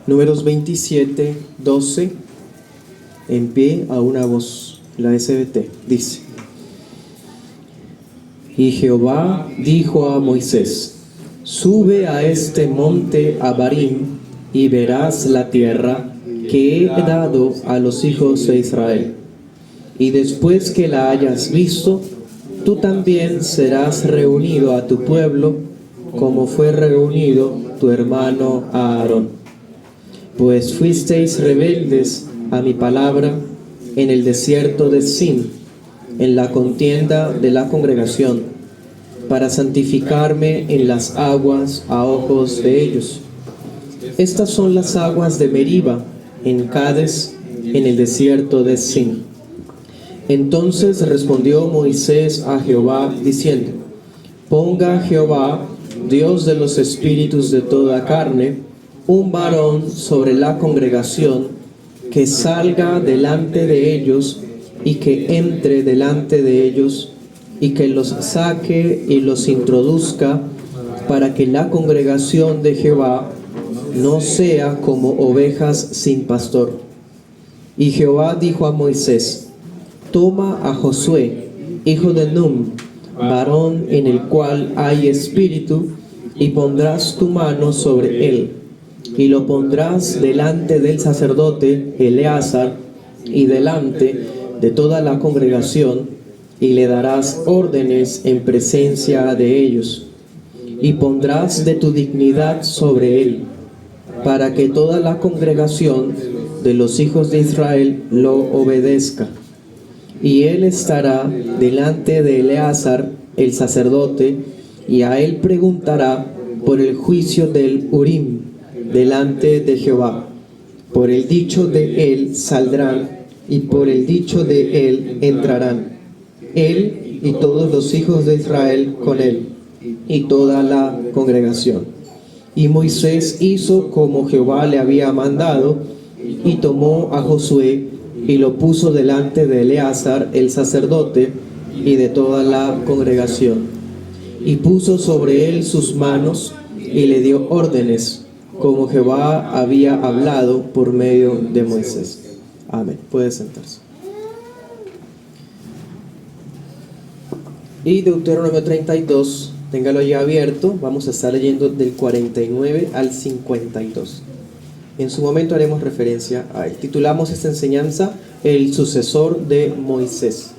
Números 27, 12, en pie a una voz, la SBT, dice: Y Jehová dijo a Moisés: Sube a este monte Abarim y verás la tierra que he dado a los hijos de Israel. Y después que la hayas visto, tú también serás reunido a tu pueblo, como fue reunido tu hermano Aarón. Pues fuisteis rebeldes a mi palabra en el desierto de Sin, en la contienda de la congregación, para santificarme en las aguas a ojos de ellos. Estas son las aguas de Meriba, en Cades, en el desierto de Sin. Entonces respondió Moisés a Jehová, diciendo: Ponga Jehová, Dios de los espíritus de toda carne, un varón sobre la congregación, que salga delante de ellos, y que entre delante de ellos, y que los saque y los introduzca, para que la congregación de Jehová no sea como ovejas sin pastor. Y Jehová dijo a Moisés: Toma a Josué, hijo de Nun, varón en el cual hay espíritu, y pondrás tu mano sobre él, y lo pondrás delante del sacerdote Eleazar, y delante de toda la congregación, y le darás órdenes en presencia de ellos, y pondrás de tu dignidad sobre él, para que toda la congregación de los hijos de Israel lo obedezca. Y él estará delante de Eleazar, el sacerdote, y a él preguntará por el juicio del Urim, delante de Jehová. Por el dicho de él saldrán, y por el dicho de él entrarán, él y todos los hijos de Israel con él, y toda la congregación. Y Moisés hizo como Jehová le había mandado, y tomó a Josué, y lo puso delante de Eleazar el sacerdote, y de toda la congregación. Y puso sobre él sus manos, y le dio órdenes, como Jehová había hablado por medio de Moisés. Amén. Puede sentarse. Y Deuteronomio 32, téngalo ya abierto. Vamos a estar leyendo del 49 al 52. En su momento haremos referencia a él. Titulamos esta enseñanza: El sucesor de Moisés.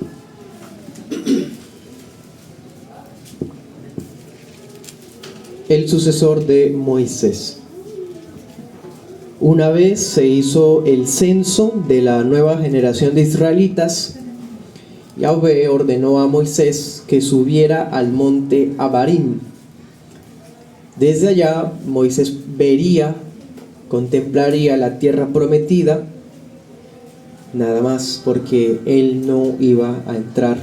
El sucesor de Moisés. Una vez se hizo el censo de la nueva generación de israelitas. Yahvé ordenó a Moisés que subiera al monte Abarim. Desde allá Moisés vería, contemplaría la tierra prometida, nada más, porque él no iba a entrar.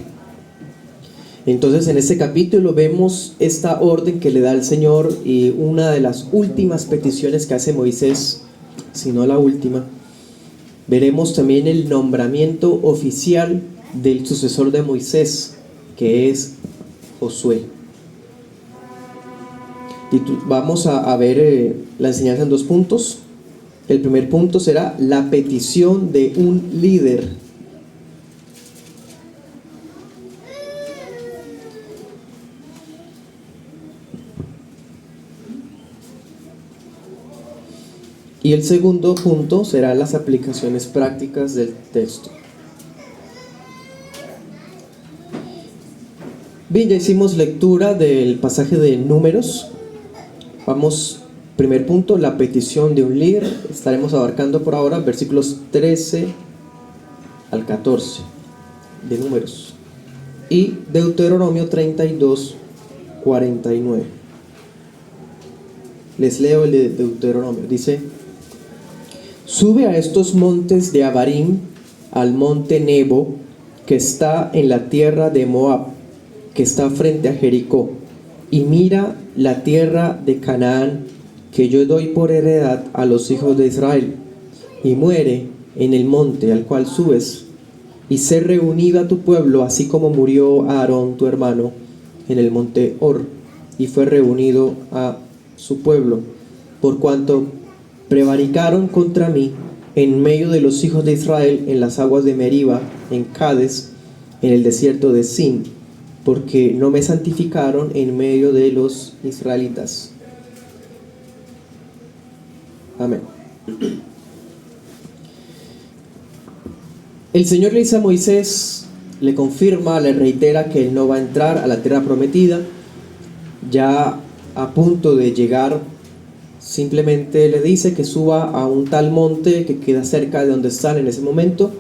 Entonces en este capítulo vemos esta orden que le da el Señor, y una de las últimas peticiones que hace Moisés, si no la última. Veremos también el nombramiento oficial del sucesor de Moisés, que es Josué. Vamos a ver la enseñanza en dos puntos. El primer punto será la petición de un líder. Y el segundo punto será las aplicaciones prácticas del texto. Bien, ya hicimos lectura del pasaje de Números. Vamos, primer punto, la petición de un líder. Estaremos abarcando por ahora versículos 13 al 14 de Números. Y Deuteronomio 32, 49. Les leo el de Deuteronomio. Dice: Sube a estos montes de Abarim, al monte Nebo, que está en la tierra de Moab, que está frente a Jericó, y mira la tierra de Canaán, que yo doy por heredad a los hijos de Israel, y muere en el monte al cual subes, y sé reunido a tu pueblo, así como murió Aarón tu hermano en el monte Hor, y fue reunido a su pueblo, por cuanto prevaricaron contra mí en medio de los hijos de Israel en las aguas de Meriba, en Cades, en el desierto de Sin, porque no me santificaron en medio de los israelitas. Amén. El Señor le dice a Moisés, le confirma, le reitera que él no va a entrar a la tierra prometida. Ya a punto de llegar, simplemente le dice que suba a un tal monte que queda cerca de donde están en ese momento,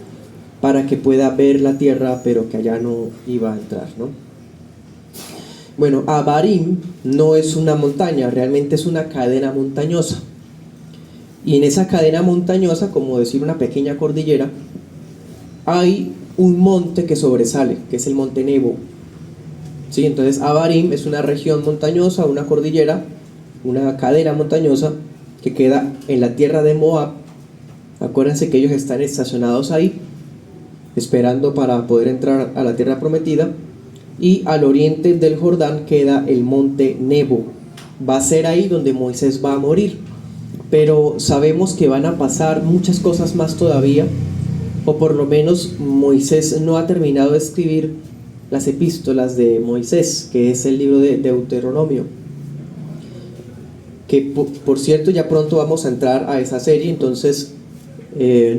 para que pueda ver la tierra, pero que allá no iba a entrar, ¿no? Bueno, Abarim no es una montaña, realmente es una cadena montañosa. Y en esa cadena montañosa, como decir una pequeña cordillera, hay un monte que sobresale, que es el monte Nebo. ¿Sí? Entonces Abarim es una región montañosa, una cordillera, una cadena montañosa que queda en la tierra de Moab. Acuérdense que ellos están estacionados ahí, esperando para poder entrar a la tierra prometida. Y al oriente del Jordán queda el monte Nebo. Va a ser ahí donde Moisés va a morir. Pero sabemos que van a pasar muchas cosas más todavía, o por lo menos Moisés no ha terminado de escribir las epístolas de Moisés, que es el libro de Deuteronomio, que por cierto ya pronto vamos a entrar a esa serie. Entonces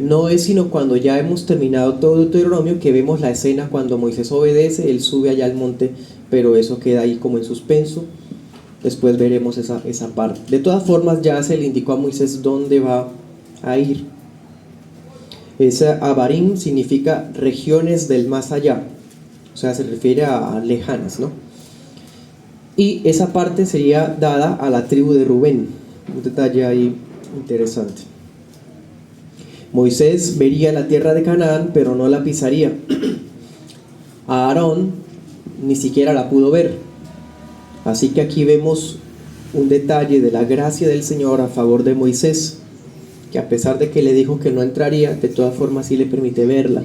no es sino cuando ya hemos terminado todo Deuteronomio que vemos la escena cuando Moisés obedece, él sube allá al monte, pero eso queda ahí como en suspenso. Después veremos esa parte. De todas formas, ya se le indicó a Moisés dónde va a ir. Esa Abarim significa regiones del más allá, o sea, se refiere a lejanas, ¿no? Y esa parte sería dada a la tribu de Rubén. Un detalle ahí interesante. Moisés vería la tierra de Canaán, pero no la pisaría. A Aarón ni siquiera la pudo ver. Así que aquí vemos un detalle de la gracia del Señor a favor de Moisés, que a pesar de que le dijo que no entraría, de todas formas sí le permite verla.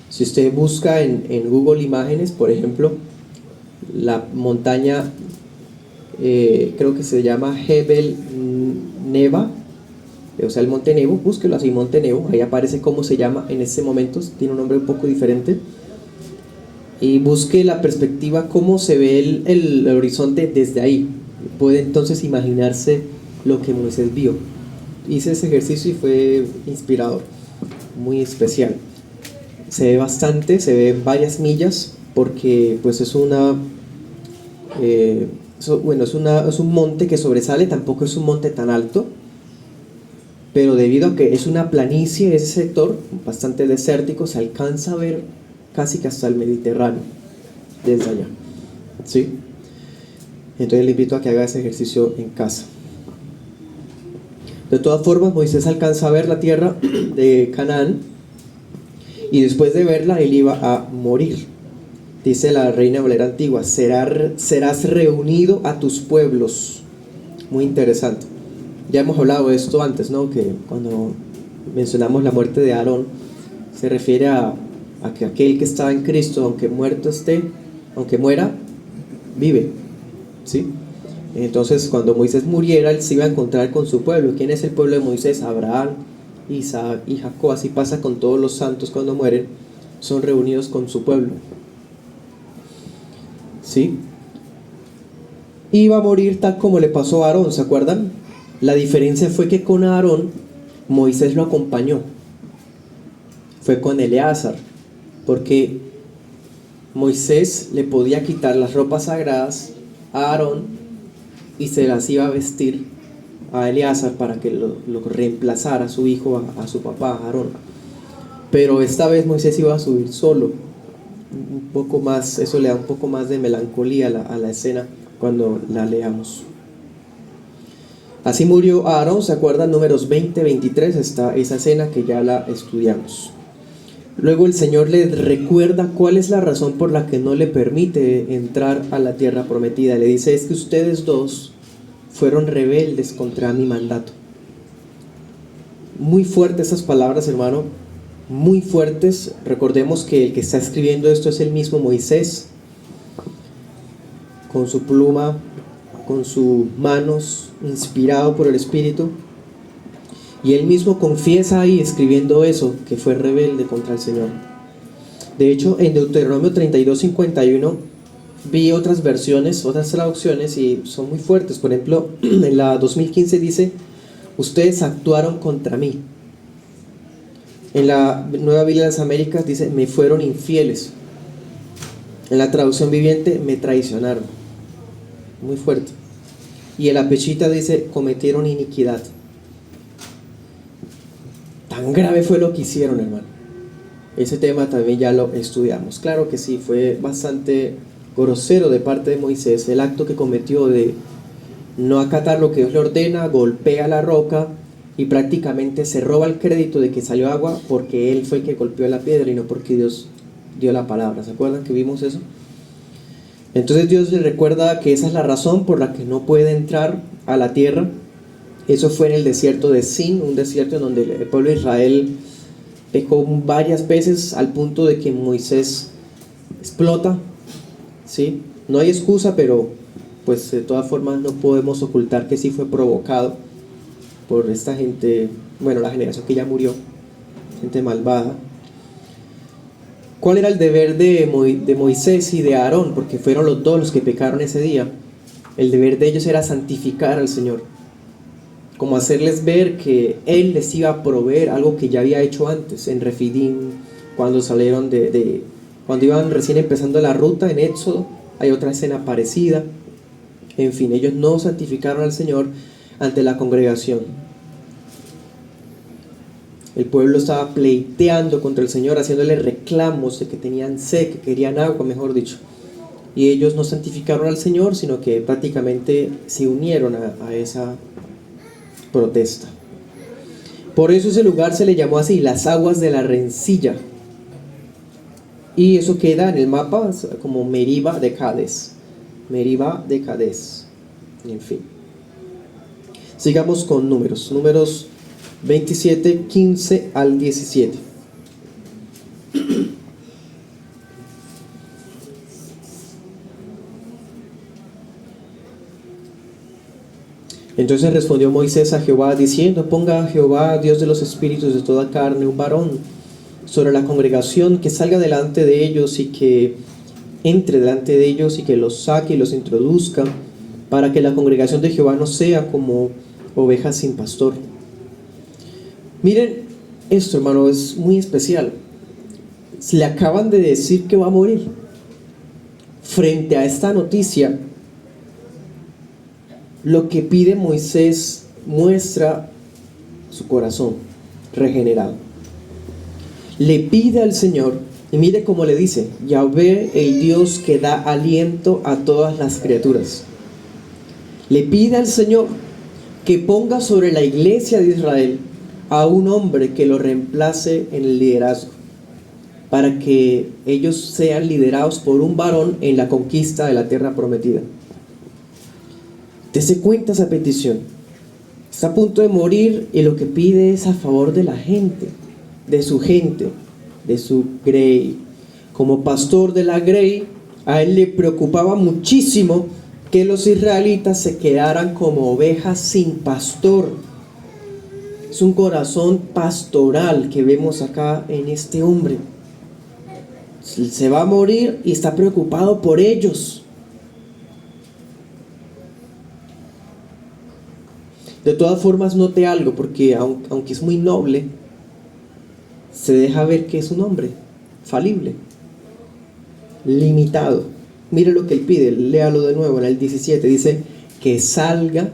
Si usted busca en Google Imágenes, por ejemplo, la montaña, creo que se llama Hebel Neva, o sea el monte Nebo, búsquelo así, monte Nebo, ahí aparece cómo se llama en ese momento, tiene un nombre un poco diferente. Y busque la perspectiva, cómo se ve el horizonte desde ahí. Puede entonces imaginarse lo que Moisés vio. Hice ese ejercicio y fue inspirador, muy especial. Se ve bastante, se ve varias millas, porque pues es es un monte que sobresale, tampoco es un monte tan alto, pero debido a que es una planicie, ese sector bastante desértico, se alcanza a ver casi que hasta el Mediterráneo desde allá, ¿sí? Entonces le invito a que haga ese ejercicio en casa. De todas formas, Moisés alcanza a ver la tierra de Canaán, y después de verla él iba a morir. Dice la Reina Valera antigua: serás reunido a tus pueblos. Muy interesante. Ya hemos hablado de esto antes, ¿no? Que cuando mencionamos la muerte de Aarón, se refiere a que aquel que estaba en Cristo, aunque muerto esté, aunque muera, vive, ¿sí? Entonces cuando Moisés muriera, él se iba a encontrar con su pueblo. ¿Quién es el pueblo de Moisés? Abraham, Isaac y Jacob. Así pasa con todos los santos cuando mueren, son reunidos con su pueblo, ¿sí? Iba a morir tal como le pasó a Aarón, ¿se acuerdan? La diferencia fue que con Aarón Moisés lo acompañó, fue con Eleazar, porque Moisés le podía quitar las ropas sagradas a Aarón y se las iba a vestir a Eleazar para que lo reemplazara a su hijo, a su papá Aarón. Pero esta vez Moisés iba a subir solo. Un poco más, eso le da un poco más de melancolía a la escena cuando la leamos. Así murió Aarón, ¿se acuerdan? Números 20-23 está esa escena que ya la estudiamos. Luego el Señor le recuerda cuál es la razón por la que no le permite entrar a la tierra prometida. Le dice: es que ustedes dos fueron rebeldes contra mi mandato. Muy fuertes esas palabras, hermano, muy fuertes. Recordemos que el que está escribiendo esto es el mismo Moisés, con su pluma, con sus manos, inspirado por el Espíritu. Y él mismo confiesa ahí escribiendo eso, que fue rebelde contra el Señor. De hecho, en Deuteronomio 32:51 vi otras versiones, otras traducciones y son muy fuertes. Por ejemplo, en la 2015 dice: ustedes actuaron contra mí. En la Nueva Biblia de las Américas dice: me fueron infieles. En la traducción viviente: me traicionaron. Muy fuerte. Y en la Pechita dice: cometieron iniquidad. Tan grave fue lo que hicieron, hermano. Ese tema también ya lo estudiamos. Claro que sí, fue bastante grosero de parte de Moisés el acto que cometió de no acatar lo que Dios le ordena, golpea la roca y prácticamente se roba el crédito de que salió agua porque él fue el que golpeó la piedra y no porque Dios dio la palabra. ¿Se acuerdan que vimos eso? Entonces Dios le recuerda que esa es la razón por la que no puede entrar a la tierra. Eso fue en el desierto de Sin, un desierto en donde el pueblo de Israel pecó varias veces al punto de que Moisés explota, ¿sí? No hay excusa, pero pues de todas formas no podemos ocultar que sí fue provocado por esta gente, bueno, la generación que ya murió, gente malvada. ¿Cuál era el deber de Moisés y de Aarón? Porque fueron los dos los que pecaron ese día. El deber de ellos era santificar al Señor, como hacerles ver que Él les iba a proveer algo que ya había hecho antes en Refidim, cuando salieron cuando iban recién empezando la ruta en Éxodo. Hay otra escena parecida. En fin, ellos no santificaron al Señor ante la congregación. El pueblo estaba pleiteando contra el Señor, haciéndole reclamos de que tenían sed, que querían agua, mejor dicho. Y ellos no santificaron al Señor, sino que prácticamente se unieron a esa protesta. Por eso ese lugar se le llamó así, las aguas de la rencilla. Y eso queda en el mapa como Meriba de Cades. Meriba de Cades. En fin. Sigamos con números. Números 27, 15 al 17. Entonces respondió Moisés a Jehová diciendo: ponga a Jehová, Dios de los espíritus de toda carne, un varón sobre la congregación que salga delante de ellos y que entre delante de ellos y que los saque y los introduzca, para que la congregación de Jehová no sea como ovejas sin pastor. Miren esto, hermano, es muy especial. Le acaban de decir que va a morir. Frente a esta noticia, lo que pide Moisés muestra su corazón regenerado. Le pide al Señor, y mire cómo le dice: Yahvé, el Dios que da aliento a todas las criaturas. Le pide al Señor que ponga sobre la iglesia de Israel a un hombre que lo reemplace en el liderazgo, para que ellos sean liderados por un varón en la conquista de la tierra prometida. Dese cuenta esa petición. Está a punto de morir y lo que pide es a favor de la gente, de su gente, de su grey. Como pastor de la grey, a él le preocupaba muchísimo que los israelitas se quedaran como ovejas sin pastor. Es un corazón pastoral que vemos acá en este hombre. Se va a morir y está preocupado por ellos. De todas formas, note algo, porque aunque es muy noble, se deja ver que es un hombre falible, limitado. Mire lo que él pide, léalo de nuevo en el 17, dice: que salga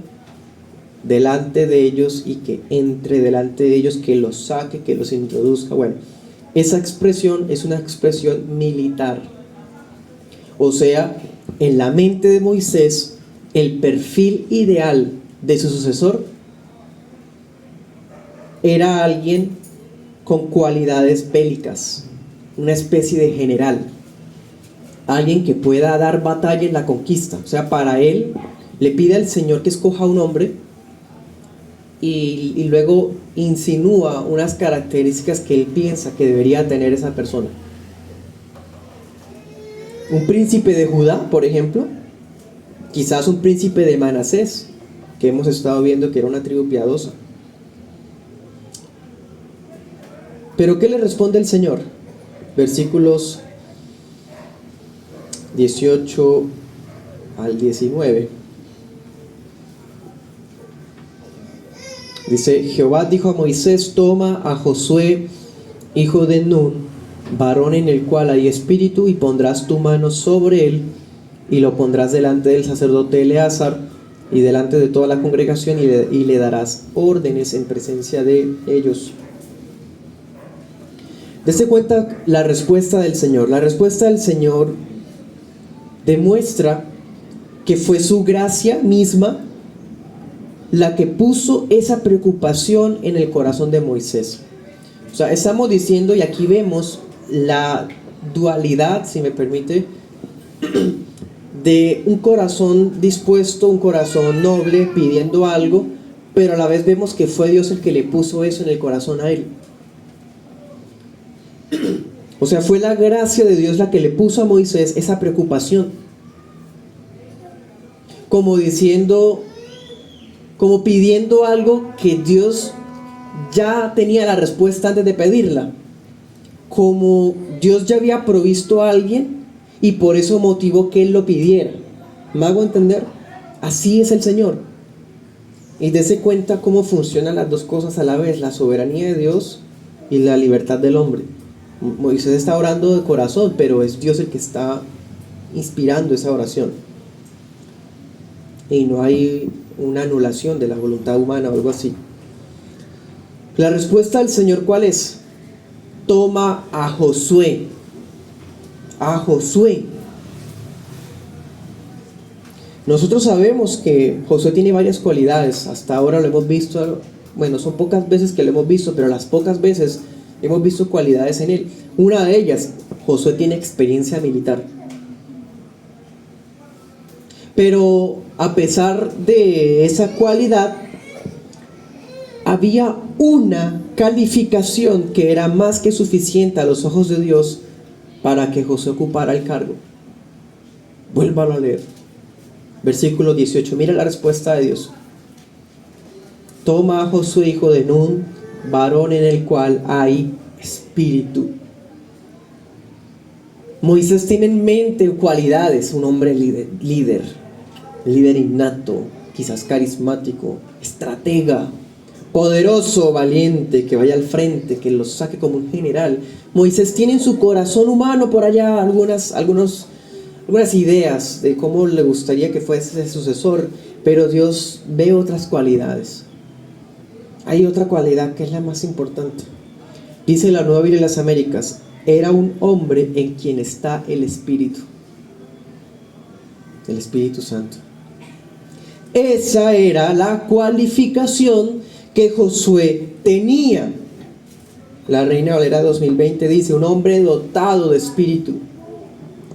delante de ellos y que entre delante de ellos, que los saque, que los introduzca. Bueno, esa expresión es una expresión militar. O sea, en la mente de Moisés, el perfil ideal de su sucesor era alguien con cualidades bélicas, una especie de general, alguien que pueda dar batalla en la conquista. O sea, para él le pide al Señor que escoja un hombre y luego insinúa unas características que él piensa que debería tener esa persona. Un príncipe de Judá, por ejemplo, quizás un príncipe de Manasés, que hemos estado viendo que era una tribu piadosa. Pero ¿qué le responde el Señor? Versículos 18 al 19. Dice: Jehová dijo a Moisés: toma a Josué, hijo de Nun, varón en el cual hay espíritu, y pondrás tu mano sobre él, y lo pondrás delante del sacerdote Eleazar y delante de toda la congregación, y le darás órdenes en presencia de ellos. Dese cuenta la respuesta del Señor. La respuesta del Señor demuestra que fue su gracia misma la que puso esa preocupación en el corazón de Moisés. O sea, estamos diciendo, y aquí vemos la dualidad, si me permite, de un corazón dispuesto, un corazón noble, pidiendo algo, pero a la vez vemos que fue Dios el que le puso eso en el corazón a él. O sea, fue la gracia de Dios la que le puso a Moisés esa preocupación. Como diciendo, como pidiendo algo que Dios ya tenía la respuesta antes de pedirla. Como Dios ya había provisto a alguien y por eso motivó que él lo pidiera. ¿Me hago entender? Así es el Señor. Y dése cuenta cómo funcionan las dos cosas a la vez: la soberanía de Dios y la libertad del hombre. Moisés está orando de corazón, pero es Dios el que está inspirando esa oración. Y no hay una anulación de la voluntad humana o algo así. La respuesta del Señor, ¿cuál es? Toma a Josué. A Josué. Nosotros sabemos que Josué tiene varias cualidades. Hasta ahora lo hemos visto. Bueno, son pocas veces que lo hemos visto, pero las pocas veces hemos visto cualidades en él. Una de ellas, Josué tiene experiencia militar. Pero a pesar de esa cualidad, había una calificación que era más que suficiente a los ojos de Dios para que Josué ocupara el cargo. Vuélvalo a leer. Versículo 18. Mira la respuesta de Dios. Toma a Josué, hijo de Nun, varón en el cual hay espíritu. Moisés tiene en mente cualidades: un hombre líder innato, quizás carismático, estratega, poderoso, valiente, que vaya al frente, que los saque como un general. Moisés tiene en su corazón humano por allá algunas ideas de cómo le gustaría que fuese ese sucesor, pero Dios ve otras cualidades. Hay otra cualidad que es la más importante. Dice la Nueva Biblia de las Américas: era un hombre en quien está el Espíritu Santo. Esa era la cualificación que Josué tenía. La Reina Valera 2020 dice: un hombre dotado de espíritu.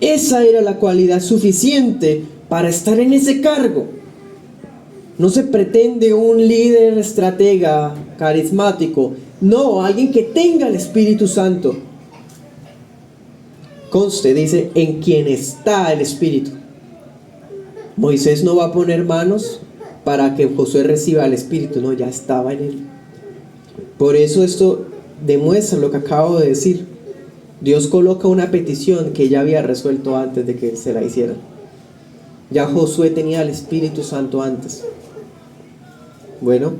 Esa era la cualidad suficiente para estar en ese cargo. No se pretende un líder estratega carismático, no, alguien que tenga el Espíritu Santo. Conste, dice, en quien está el Espíritu. Moisés no va a poner manos para que Josué reciba el Espíritu, no, ya estaba en él. Por eso esto demuestra lo que acabo de decir. Dios coloca una petición que ya había resuelto antes de que se la hicieran. Ya Josué tenía el Espíritu Santo antes. Bueno,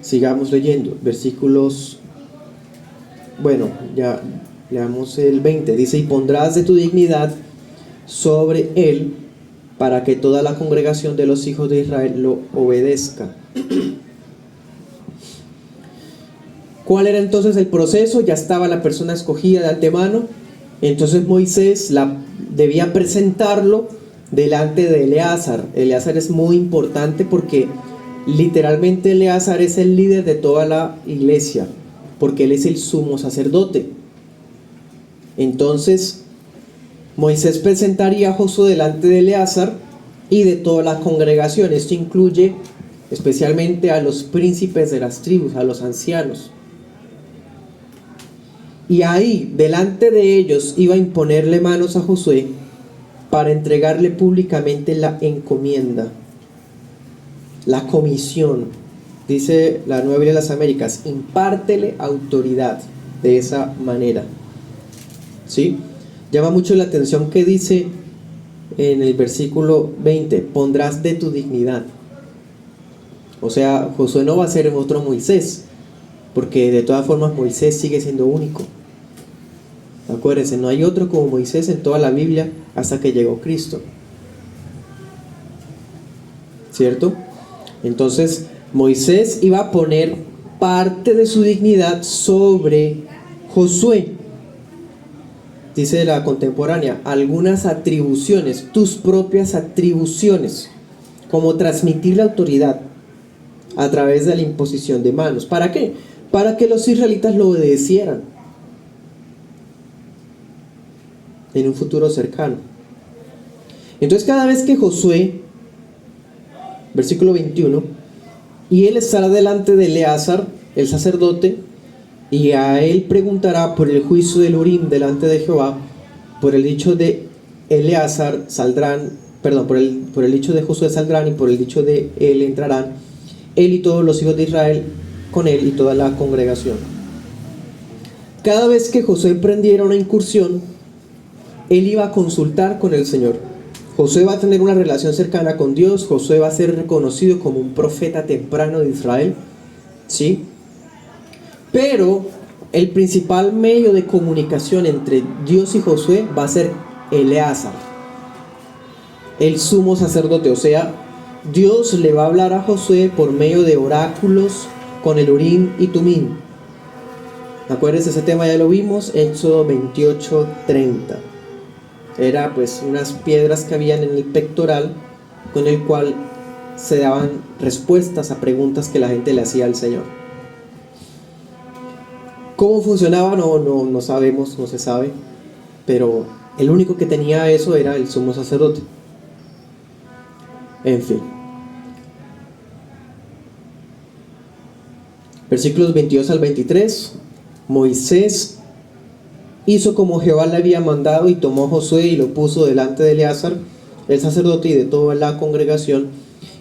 sigamos leyendo. Versículos, bueno, ya leamos el 20. Dice: y pondrás de tu dignidad sobre él, para que toda la congregación de los hijos de Israel lo obedezca. ¿Cuál era entonces el proceso? Ya estaba la persona escogida de antemano. Entonces Moisés debía presentarlo delante de Eleazar. Eleazar es muy importante porque literalmente Eleazar es el líder de toda la iglesia, porque él es el sumo sacerdote. Entonces Moisés presentaría a Josué delante de Eleazar y de toda la congregación. Esto incluye especialmente a los príncipes de las tribus, a los ancianos. Y ahí, delante de ellos, iba a imponerle manos a Josué para entregarle públicamente la encomienda, la comisión. Dice la Nueva Biblia de las Américas, impártele autoridad de esa manera. ¿Sí? Llama mucho la atención que dice en el versículo 20, pondrás de tu dignidad. O sea, Josué no va a ser otro Moisés, porque de todas formas Moisés sigue siendo único. Acuérdense, no hay otro como Moisés en toda la Biblia hasta que llegó Cristo. ¿Cierto? Entonces, Moisés iba a poner parte de su dignidad sobre Josué. Dice la contemporánea, algunas atribuciones, tus propias atribuciones, como transmitir la autoridad a través de la imposición de manos. ¿Para qué? Para que los israelitas lo obedecieran en un futuro cercano. Entonces cada vez que Josué, versículo 21, y él estará delante de Eleazar, el sacerdote, y a él preguntará por el juicio del Urim delante de Jehová, por el dicho de Eleazar saldrán, perdón, por el dicho de Josué saldrán, y por el dicho de él entrarán, él y todos los hijos de Israel con él y toda la congregación. Cada vez que Josué emprendiera una incursión, él iba a consultar con el Señor. Josué va a tener una relación cercana con Dios. Josué va a ser reconocido como un profeta temprano de Israel, ¿sí? Pero el principal medio de comunicación entre Dios y Josué va a ser Eleazar, el sumo sacerdote. O sea, Dios le va a hablar a Josué por medio de oráculos con el Urim y Tumim. Acuérdense, ese tema ya lo vimos, Éxodo 28:30. Era pues unas piedras que habían en el pectoral con el cual se daban respuestas a preguntas que la gente le hacía al Señor. ¿Cómo funcionaba? No sabemos, no se sabe, pero el único que tenía eso era el sumo sacerdote. En fin. Versículos 22 al 23. Moisés hizo como Jehová le había mandado y tomó a Josué y lo puso delante de Eleazar, el sacerdote, y de toda la congregación,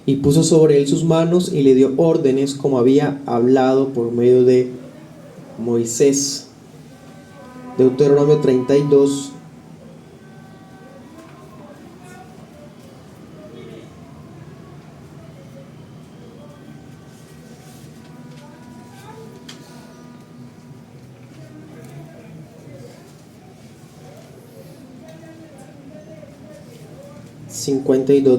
y puso sobre él sus manos y le dio órdenes como había hablado por medio de Moisés. Deuteronomio 32.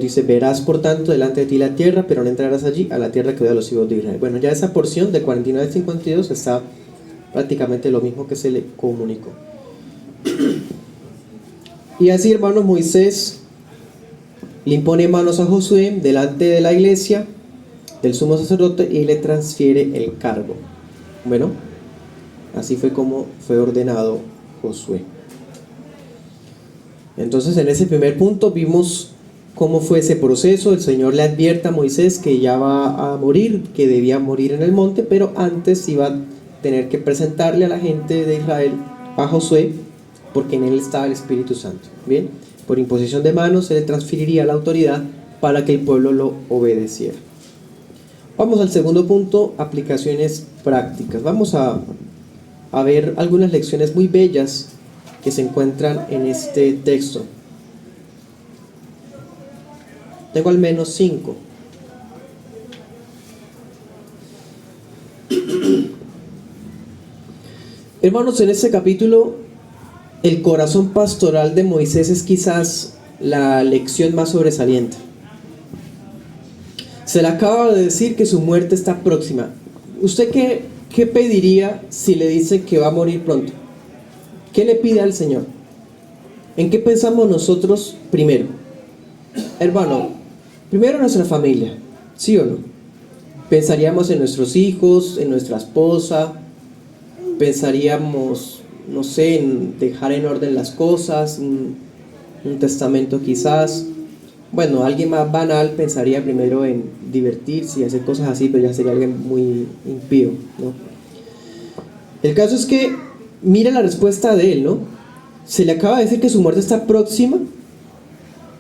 Dice, verás por tanto delante de ti la tierra, pero no entrarás allí, a la tierra que doy a los hijos de Israel. Bueno, ya esa porción de 49 al 52 está prácticamente lo mismo que se le comunicó. Y así, hermanos, Moisés le impone manos a Josué delante de la iglesia del sumo sacerdote y le transfiere el cargo. Bueno, así fue como fue ordenado Josué. Entonces, en ese primer punto vimos cómo fue ese proceso. El Señor le advierte a Moisés que ya va a morir, que debía morir en el monte, pero antes iba a tener que presentarle a la gente de Israel a Josué, porque en él estaba el Espíritu Santo. Bien, por imposición de manos se le transferiría la autoridad para que el pueblo lo obedeciera. Vamos al segundo punto, aplicaciones prácticas. Vamos a ver algunas lecciones muy bellas que se encuentran en este texto. Tengo al menos 5. Hermanos, en este capítulo el corazón pastoral de Moisés es quizás la lección más sobresaliente. Se le acaba de decir que su muerte está próxima. ¿Usted qué pediría si le dice que va a morir pronto? ¿Qué le pide al Señor? ¿En qué pensamos nosotros primero? Hermano, primero nuestra familia, ¿sí o no? Pensaríamos en nuestros hijos, en nuestra esposa, pensaríamos, no sé, en dejar en orden las cosas, un testamento quizás. Bueno, alguien más banal pensaría primero en divertirse y hacer cosas así, pero ya sería alguien muy impío, ¿no? El caso es que mira la respuesta de él, ¿no? Se le acaba de decir que su muerte está próxima,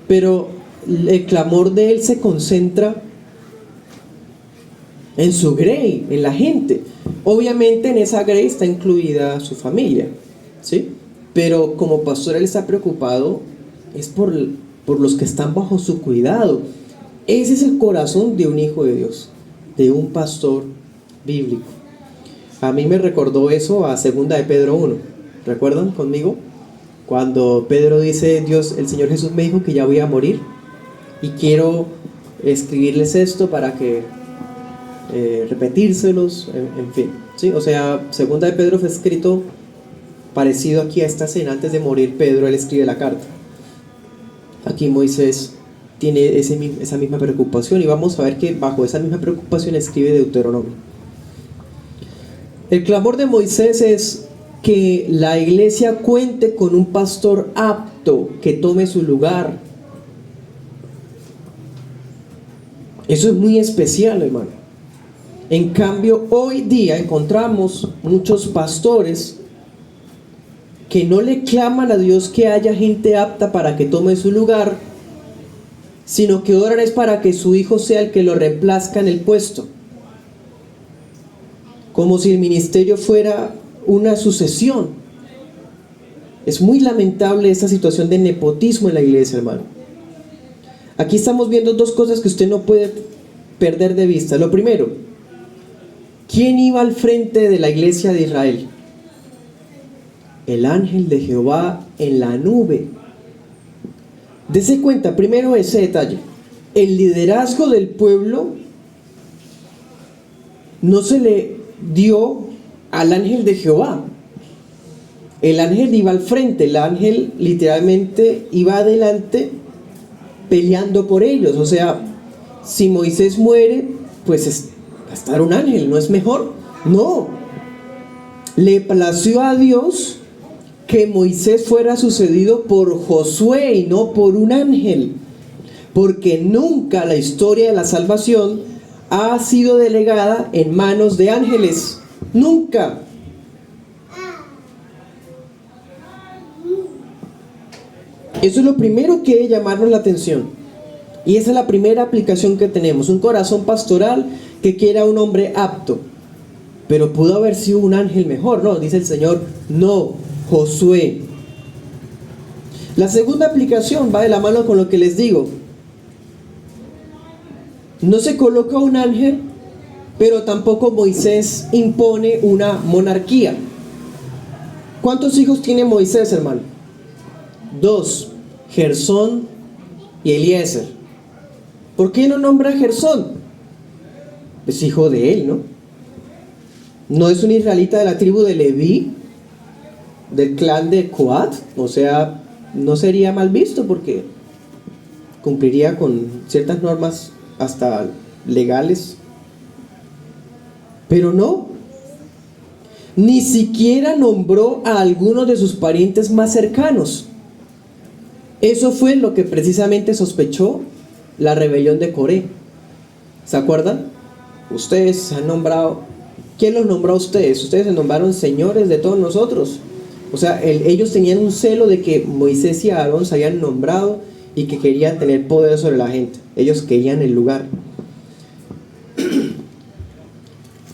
pero el clamor de él se concentra en su grey, en la gente. Obviamente en esa grey está incluida su familia, ¿sí? Pero como pastor él está preocupado es por los que están bajo su cuidado. Ese es el corazón de un hijo de Dios, de un pastor bíblico. A mí me recordó eso a segunda de Pedro 1. ¿Recuerdan conmigo? Cuando Pedro dice, Dios, el Señor Jesús me dijo que ya voy a morir y quiero escribirles esto para que repetírselos, en fin, ¿sí? O sea, segunda de Pedro fue escrito parecido aquí a esta escena. Antes de morir Pedro, él escribe la carta. Aquí Moisés tiene esa misma preocupación y vamos a ver que bajo esa misma preocupación escribe Deuteronomio. El clamor de Moisés es que la iglesia cuente con un pastor apto que tome su lugar. Eso es muy especial, hermano. En cambio, hoy día encontramos muchos pastores que no le claman a Dios que haya gente apta para que tome su lugar, sino que oran es para que su hijo sea el que lo reemplazca en el puesto. Como si el ministerio fuera una sucesión. Es muy lamentable esta situación de nepotismo en la iglesia, hermano. Aquí estamos viendo dos cosas que usted no puede perder de vista. Lo primero, ¿quién iba al frente de la iglesia de Israel? El ángel de Jehová en la nube. Dese cuenta, primero ese detalle. El liderazgo del pueblo no se le dio al ángel de Jehová. El ángel iba al frente, el ángel literalmente iba adelante peleando por ellos. O sea, si Moisés muere, pues va a estar un ángel, ¿no es mejor? No. Le plació a Dios que Moisés fuera sucedido por Josué y no por un ángel, porque nunca la historia de la salvación ha sido delegada en manos de ángeles. Nunca. Eso es lo primero que debe llamarnos la atención. Y esa es la primera aplicación que tenemos. Un corazón pastoral que quiera un hombre apto. Pero pudo haber sido un ángel mejor. No, dice el Señor, no, Josué. La segunda aplicación va de la mano con lo que les digo. No se coloca un ángel, pero tampoco Moisés impone una monarquía. ¿Cuántos hijos tiene Moisés, hermano? 2, Gersón y Eliezer. ¿Por qué no nombra a Gersón? Es hijo de él, ¿no? No es un israelita de la tribu de Leví, del clan de Coat. O sea, no sería mal visto porque cumpliría con ciertas normas hasta legales. Pero no, ni siquiera nombró a algunos de sus parientes más cercanos. Eso fue lo que precisamente sospechó la rebelión de Coré. ¿Se acuerdan? Ustedes se han nombrado. ¿Quién los nombró a ustedes? Ustedes se nombraron señores de todos nosotros. O sea, ellos tenían un celo de que Moisés y Aarón se habían nombrado y que querían tener poder sobre la gente. Ellos querían el lugar.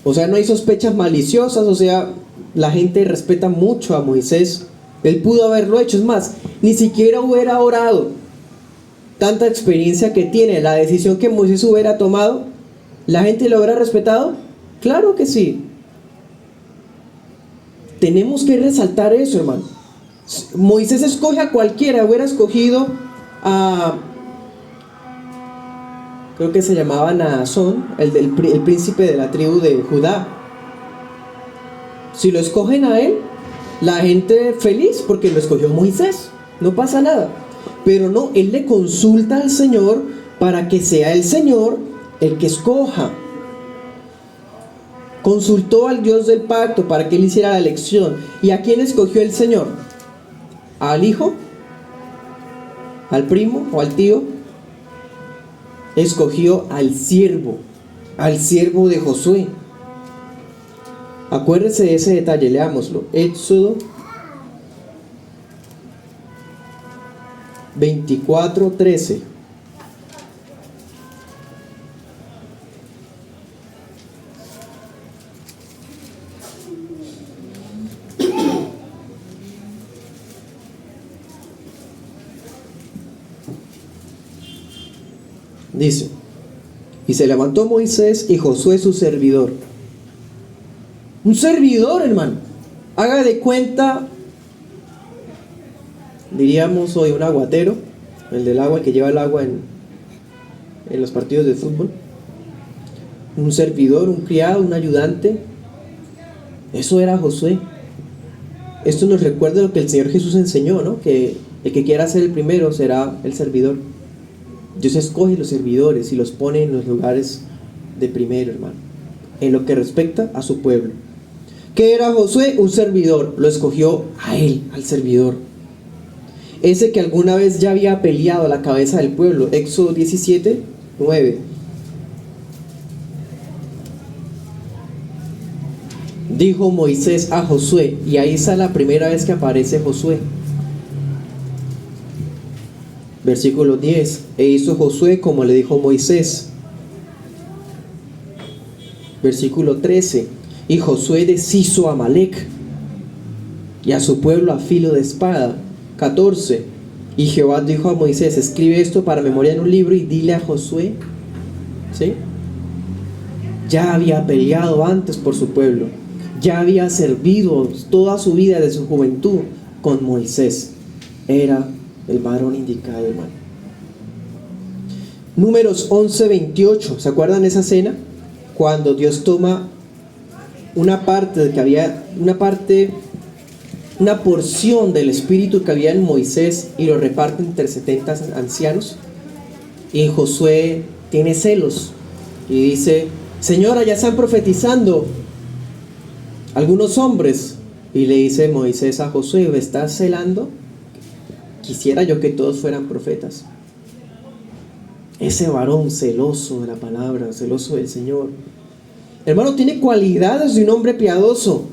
O sea, no hay sospechas maliciosas. O sea, la gente respeta mucho a Moisés. Él pudo haberlo hecho. Es más, ni siquiera hubiera orado. Tanta experiencia que tiene, la decisión que Moisés hubiera tomado, ¿la gente lo hubiera respetado? Claro que sí. Tenemos que resaltar eso, hermano. Moisés escoge a cualquiera. Hubiera escogido a, creo que se llamaba Naasón, el príncipe de la tribu de Judá. Si lo escogen a él, la gente feliz porque lo escogió Moisés, no pasa nada. Pero no, él le consulta al Señor para que sea el Señor el que escoja. Consultó al Dios del pacto para que él hiciera la elección. ¿Y a quién escogió el Señor? ¿Al hijo? ¿Al primo o al tío? Escogió al siervo de Josué. Acuérdese de ese detalle, leámoslo. Éxodo 24:13. Dice, y se levantó Moisés y Josué su servidor. Un servidor, hermano. Haga de cuenta, diríamos hoy, un aguatero, el del agua, el que lleva el agua en los partidos de fútbol. Un servidor, un criado, un ayudante. Eso era Josué. Esto nos recuerda lo que el Señor Jesús enseñó, ¿no? Que el que quiera ser el primero será el servidor. Dios escoge los servidores y los pone en los lugares de primero, hermano, en lo que respecta a su pueblo. ¿Qué era Josué? Un servidor. Lo escogió a él, al servidor. Ese que alguna vez ya había peleado a la cabeza del pueblo. Éxodo 17, 9. Dijo Moisés a Josué, y ahí está la primera vez que aparece Josué. Versículo 10. E hizo Josué como le dijo Moisés. Versículo 13. Y Josué deshizo a Amalec y a su pueblo a filo de espada. 14. Y Jehová dijo a Moisés, escribe esto para memoria en un libro y dile a Josué. ¿Sí? Ya había peleado antes por su pueblo. Ya había servido toda su vida de su juventud con Moisés. Era el varón indicado, hermano. Números 11:28. ¿Se acuerdan de esa escena? Cuando Dios toma una porción del espíritu que había en Moisés y lo reparte entre 70 ancianos. Y Josué tiene celos y dice, Señora, ya están profetizando algunos hombres. Y le dice Moisés a Josué, ¿me estás celando? Quisiera yo que todos fueran profetas. Ese varón celoso de la palabra, celoso del Señor, hermano, tiene cualidades de un hombre piadoso.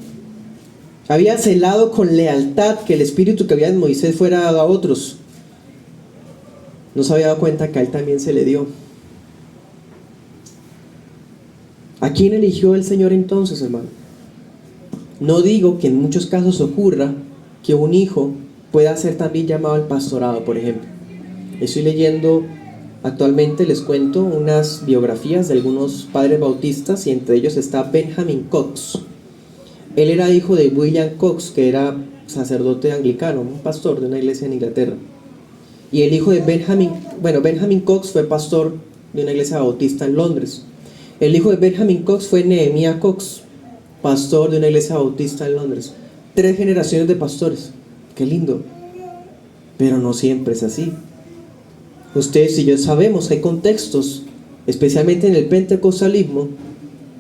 Había celado con lealtad que el espíritu que había en Moisés fuera dado a otros. No se había dado cuenta que a él también se le dio. ¿A quién eligió el Señor entonces, hermano? No digo que en muchos casos ocurra que un hijo pueda ser también llamado al pastorado, por ejemplo. Estoy leyendo actualmente, les cuento, unas biografías de algunos padres bautistas y entre ellos está Benjamin Cox. Él era hijo de William Cox, que era sacerdote anglicano, un pastor de una iglesia en Inglaterra. Y el hijo de Benjamin Cox fue pastor de una iglesia bautista en Londres. El hijo de Benjamin Cox fue Nehemiah Cox, pastor de una iglesia bautista en Londres. 3 generaciones de pastores. Qué lindo. Pero no siempre es así. Ustedes y yo sabemos que hay contextos, especialmente en el pentecostalismo,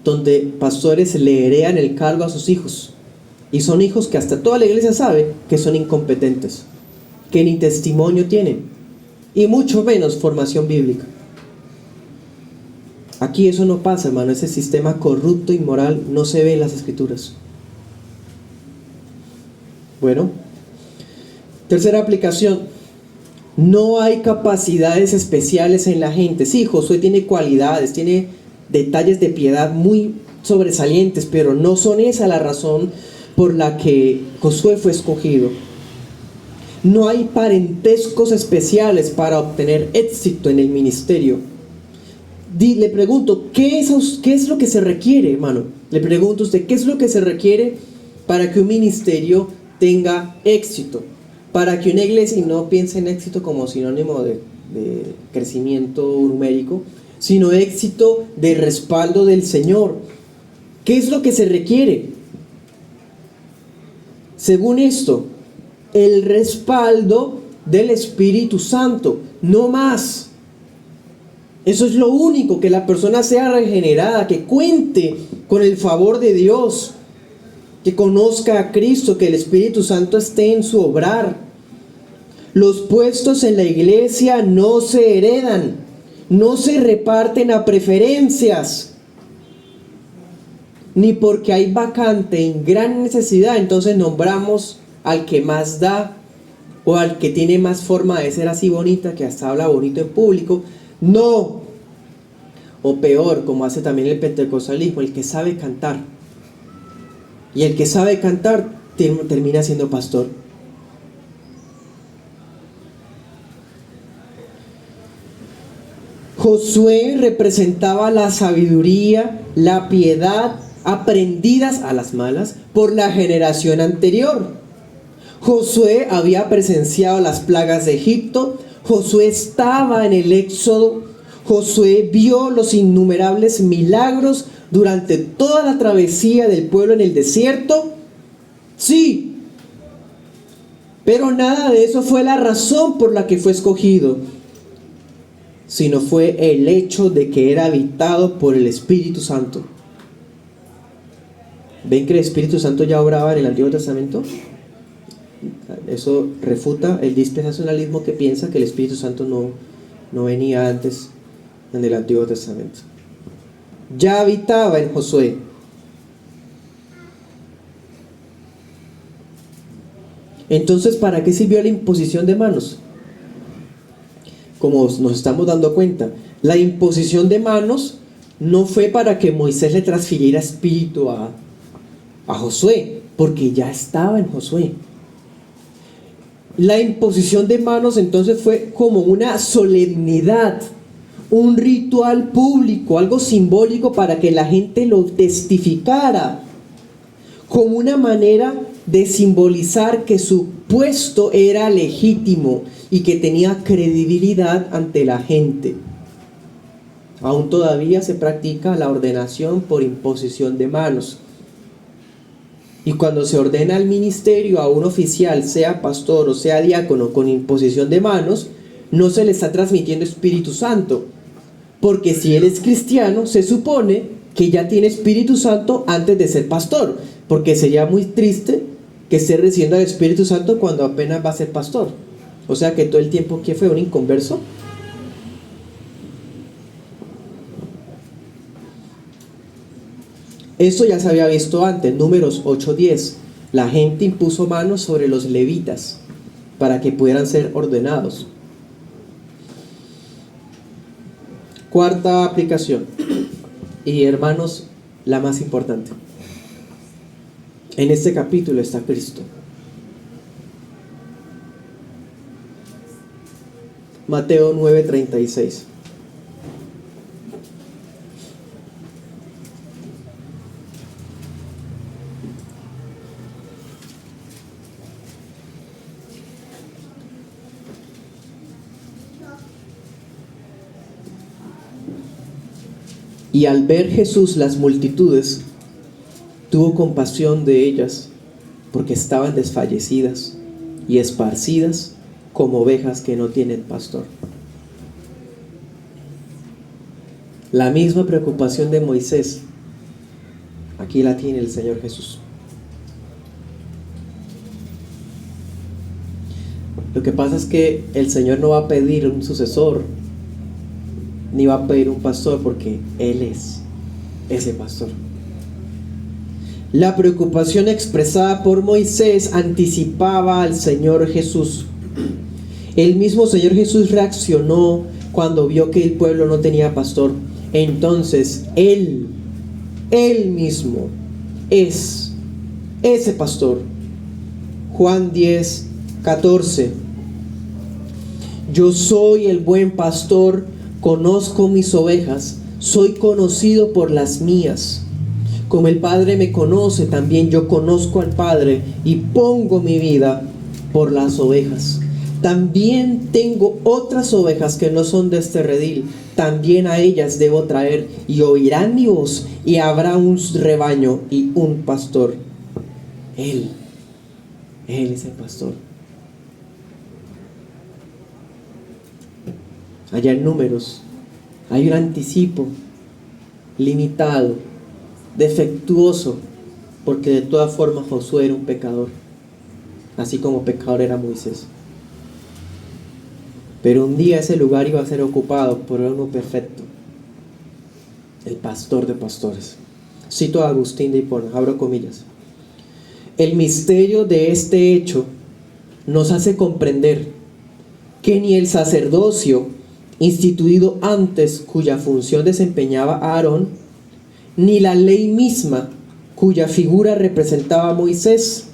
donde pastores le heredan el cargo a sus hijos. Y son hijos que hasta toda la iglesia sabe que son incompetentes, que ni testimonio tienen, y mucho menos formación bíblica. Aquí eso no pasa, hermano. Ese sistema corrupto, inmoral, no se ve en las Escrituras. Bueno, tercera aplicación. No hay capacidades especiales en la gente. Sí, Josué tiene cualidades, tiene detalles de piedad muy sobresalientes, pero no son esa la razón por la que Josué fue escogido. No hay parentescos especiales para obtener éxito en el ministerio. Le pregunto, ¿qué es lo que se requiere, hermano? Le pregunto a usted, ¿qué es lo que se requiere para que un ministerio tenga éxito? Para que una iglesia, y no piense en éxito como sinónimo de crecimiento numérico, sino éxito de respaldo del Señor. ¿Qué es lo que se requiere? Según esto, el respaldo del Espíritu Santo, no más. Eso es lo único, que la persona sea regenerada, que cuente con el favor de Dios, que conozca a Cristo, que el Espíritu Santo esté en su obrar. Los puestos en la iglesia no se heredan, no se reparten a preferencias, ni porque hay vacante en gran necesidad, entonces nombramos al que más da o al que tiene más forma de ser así bonita, que hasta habla bonito en público. No, o peor, como hace también el pentecostalismo, el que sabe cantar. Y el que sabe cantar termina siendo pastor. Josué representaba la sabiduría, la piedad, aprendidas a las malas por la generación anterior. Josué había presenciado las plagas de Egipto. Josué estaba en el Éxodo. Josué vio los innumerables milagros durante toda la travesía del pueblo en el desierto. Sí, pero nada de eso fue la razón por la que fue escogido, sino fue el hecho de que era habitado por el Espíritu Santo. ¿Ven que el Espíritu Santo ya obraba en el Antiguo Testamento? Eso refuta el dispensacionalismo que piensa que el Espíritu Santo no venía antes en el Antiguo Testamento. Ya habitaba en Josué. Entonces, ¿para qué sirvió la imposición de manos? Como nos estamos dando cuenta, la imposición de manos no fue para que Moisés le transfiriera espíritu a Josué, porque ya estaba en Josué. La imposición de manos entonces fue como una solemnidad, un ritual público, algo simbólico para que la gente lo testificara, como una manera de simbolizar que su puesto era legítimo y que tenía credibilidad ante la gente. Aún todavía se practica la ordenación por imposición de manos. Y cuando se ordena al ministerio a un oficial, sea pastor o sea diácono, con imposición de manos, no se le está transmitiendo Espíritu Santo. Porque si él es cristiano, se supone que ya tiene Espíritu Santo antes de ser pastor. Porque sería muy triste que esté recibiendo el Espíritu Santo cuando apenas va a ser pastor. O sea que todo el tiempo, ¿qué fue? ¿Un inconverso? Eso ya se había visto antes, Números 8:10. La gente impuso manos sobre los levitas para que pudieran ser ordenados. Cuarta aplicación, y hermanos, la más importante. En este capítulo está Cristo. Mateo 9:36. Y al ver Jesús las multitudes, tuvo compasión de ellas, porque estaban desfallecidas y esparcidas como ovejas que no tienen pastor. La misma preocupación de Moisés, aquí la tiene el Señor Jesús. Lo que pasa es que el Señor no va a pedir un sucesor, ni va a pedir un pastor, porque Él es ese pastor. La preocupación expresada por Moisés anticipaba al Señor Jesús. El mismo Señor Jesús reaccionó cuando vio que el pueblo no tenía pastor. Entonces Él mismo es ese pastor. Juan 10:14. Yo soy el buen pastor, conozco mis ovejas, soy conocido por las mías. Como el Padre me conoce, también yo conozco al Padre y pongo mi vida por las ovejas. También tengo otras ovejas que no son de este redil, también a ellas debo traer, y oirán mi voz, y habrá un rebaño y un pastor. Él es el pastor. Allá en Números hay un anticipo limitado, defectuoso, porque de todas formas Josué era un pecador, así como pecador era Moisés. Pero un día ese lugar iba a ser ocupado por uno perfecto, el pastor de pastores. Cito a Agustín de Hipona, abro comillas. El misterio de este hecho nos hace comprender que ni el sacerdocio instituido antes, cuya función desempeñaba Aarón, ni la ley misma, cuya figura representaba a Moisés,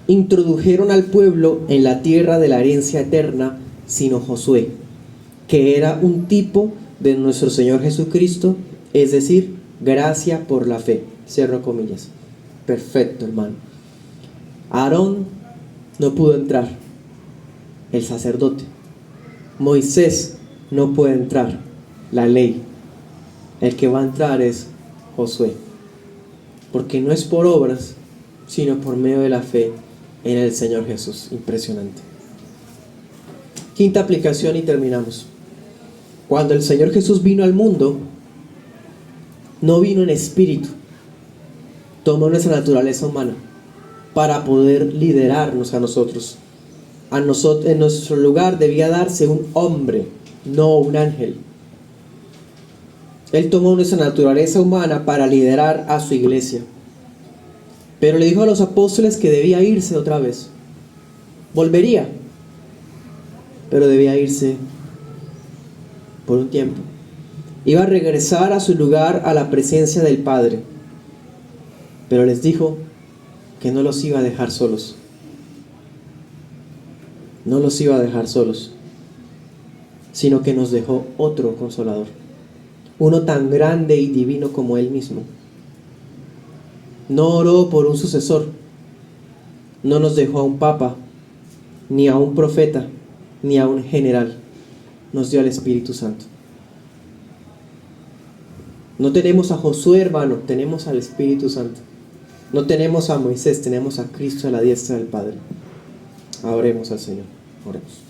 introdujeron al pueblo en la tierra de la herencia eterna, sino Josué, que era un tipo de nuestro Señor Jesucristo, es decir, gracia por la fe. Cierro comillas. Perfecto, hermano. Aarón no pudo entrar, el sacerdote. Moisés no puede entrar, la ley. El que va a entrar es Josué, porque no es por obras, sino por medio de la fe en el Señor Jesús. Impresionante. Quinta aplicación y terminamos. Cuando el Señor Jesús vino al mundo, no vino en espíritu, tomó nuestra naturaleza humana para poder liderarnos a nosotros. En nuestro lugar debía darse un hombre, no un ángel. Él tomó nuestra naturaleza humana para liderar a su iglesia. Pero le dijo a los apóstoles que debía irse otra vez. Volvería, pero debía irse por un tiempo. Iba a regresar a su lugar, a la presencia del Padre. Pero les dijo que no los iba a dejar solos. No los iba a dejar solos, sino que nos dejó otro consolador, uno tan grande y divino como Él mismo. No oró por un sucesor, no nos dejó a un papa, ni a un profeta, ni a un general. Nos dio al Espíritu Santo. No tenemos a Josué, hermano, tenemos al Espíritu Santo. No tenemos a Moisés, tenemos a Cristo a la diestra del Padre. Oremos al Señor. Oremos.